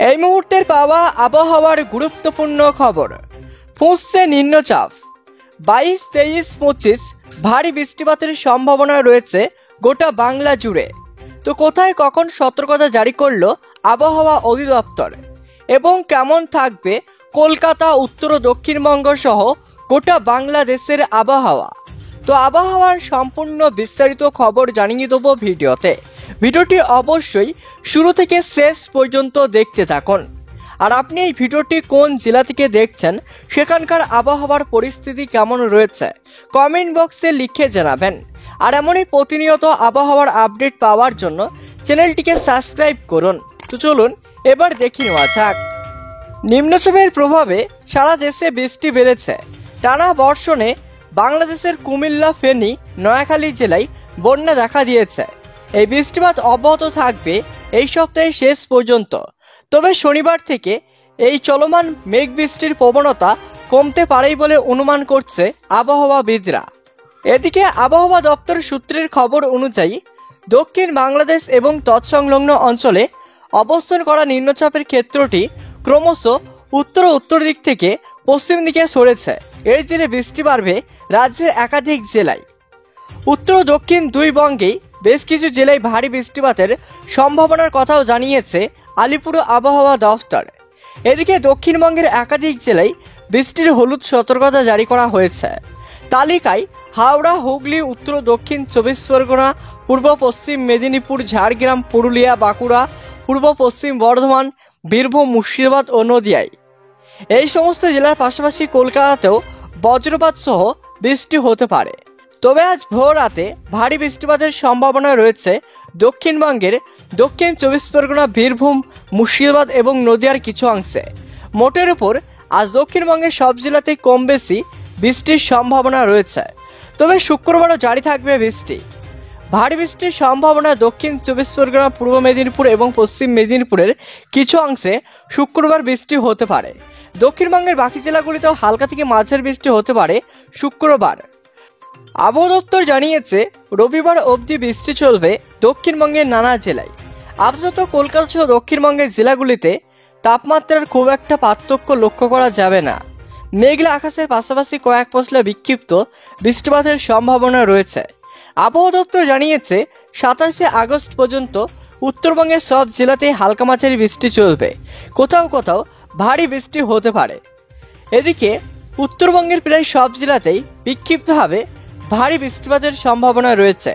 এই মুহূর্তের পাওয়া আবহাওয়ার গুরুত্বপূর্ণ খবর। ফুঁসছে নিম্নচাপ। 22, 23, 25 ভারী বৃষ্টিপাতের সম্ভাবনা রয়েছে গোটা বাংলা জুড়ে। তো কোথায় কখন সতর্কতা জারি করলো আবহাওয়া অধিদপ্তর এবং কেমন থাকবে কলকাতা, উত্তর ও দক্ষিণবঙ্গ সহ গোটা বাংলাদেশের আবহাওয়া। তো আবহাওয়ার সম্পূর্ণ বিস্তারিত খবর জানিয়ে দেবো ভিডিওতে। ভিডিওটি অবশ্যই শুরু থেকে শেষ পর্যন্ত দেখতে থাকুন। আর আপনি এই ভিডিওটি কোন জেলা থেকে দেখছেন, সেখানকার আবহাওয়ার পরিস্থিতি কেমন রয়েছে কমেন্ট বক্সে লিখে জানাবেন। আর এমনই প্রতিনিয়ত আবহাওয়ার আপডেট পাওয়ার জন্য চ্যানেলটিকে সাবস্ক্রাইব করুন। তো চলুন এবার দেখে নেওয়া যাক। নিম্নচাপের প্রভাবে সারা দেশে বৃষ্টি বেড়েছে। টানা বর্ষণে বাংলাদেশের কুমিল্লা, ফেনী, নোয়াখালী জেলায় বন্যা দেখা দিয়েছে। এই বৃষ্টিপাত অব্যাহত থাকবে এই সপ্তাহের শেষ পর্যন্ত। তবে শনিবার থেকে এই চলমান মেঘ বৃষ্টির প্রবণতা কমতে পারেই বলে অনুমান করছে আবহাওয়াবিদরা। এদিকে আবহাওয়া দপ্তর সূত্রের খবর অনুযায়ী দক্ষিণ বাংলাদেশ এবং তৎসংলগ্ন অঞ্চলে অবস্থান করা নিম্নচাপের ক্ষেত্রটি ক্রমশ উত্তর দিক থেকে পশ্চিম দিকে সরেছে। এর জেরে বৃষ্টি বাড়বে রাজ্যের একাধিক জেলায়। উত্তর ও দক্ষিণ দুই বঙ্গেই বেশ কিছু জেলায় ভারী বৃষ্টিপাতের সম্ভাবনার কথাও জানিয়েছে আলিপুর আবহাওয়া দফতর। এদিকে দক্ষিণবঙ্গের একাধিক জেলায় বৃষ্টির হলুদ সতর্কতা জারি করা হয়েছে। তালিকায় হাওড়া, হুগলি, উত্তর ও দক্ষিণ 24 পরগনা, পূর্ব পশ্চিম মেদিনীপুর, ঝাড়গ্রাম, পুরুলিয়া, বাঁকুড়া, পূর্ব পশ্চিম বর্ধমান, বীরভূম, মুর্শিদাবাদ ও নদিয়ায়। এই সমস্ত জেলার পাশাপাশি কলকাতাতেও বজ্রপাত সহ বৃষ্টি হতে পারে। তবে আজ ভোর রাতে ভারী বৃষ্টিপাতের সম্ভাবনা রয়েছে দক্ষিণবঙ্গের দক্ষিণ 24 পরগনা, বীরভূম, মুর্শিদাবাদ এবং নদিয়ার কিছু অংশে। মোটের উপর আজ দক্ষিণবঙ্গের সব জেলাতেই কম বেশি বৃষ্টির সম্ভাবনা রয়েছে। তবে শুক্রবারও জারি থাকবে বৃষ্টি। ভারী বৃষ্টির সম্ভাবনা দক্ষিণ 24 পরগনা, পূর্ব মেদিনীপুর এবং পশ্চিম মেদিনীপুরের কিছু অংশে শুক্রবার বৃষ্টি হতে পারে। দক্ষিণবঙ্গের বাকি জেলাগুলিতেও হালকা থেকে মাঝারি বৃষ্টি হতে পারে শুক্রবার। আবহাওয়া দপ্তর জানিয়েছে রবিবার অবধি বৃষ্টি চলবে দক্ষিণবঙ্গের নানা জেলায়। আপাতত কলকাতা সহ দক্ষিণবঙ্গের জেলাগুলিতে তাপমাত্রার খুব একটা পার্থক্য লক্ষ্য করা যাবে না। মেঘলা আকাশের পাশাপাশি কয়েক পশলা বিক্ষিপ্ত বৃষ্টিপাতের সম্ভাবনা রয়েছে। আবহাওয়া দপ্তর জানিয়েছে 27শে আগস্ট পর্যন্ত উত্তরবঙ্গের সব জেলাতেই হালকা মাঝারি বৃষ্টি চলবে। কোথাও কোথাও ভারী বৃষ্টি হতে পারে। এদিকে উত্তরবঙ্গের প্রায় সব জেলাতেই বিক্ষিপ্তভাবে ভারী বৃষ্টিপাতের সম্ভাবনা রয়েছে।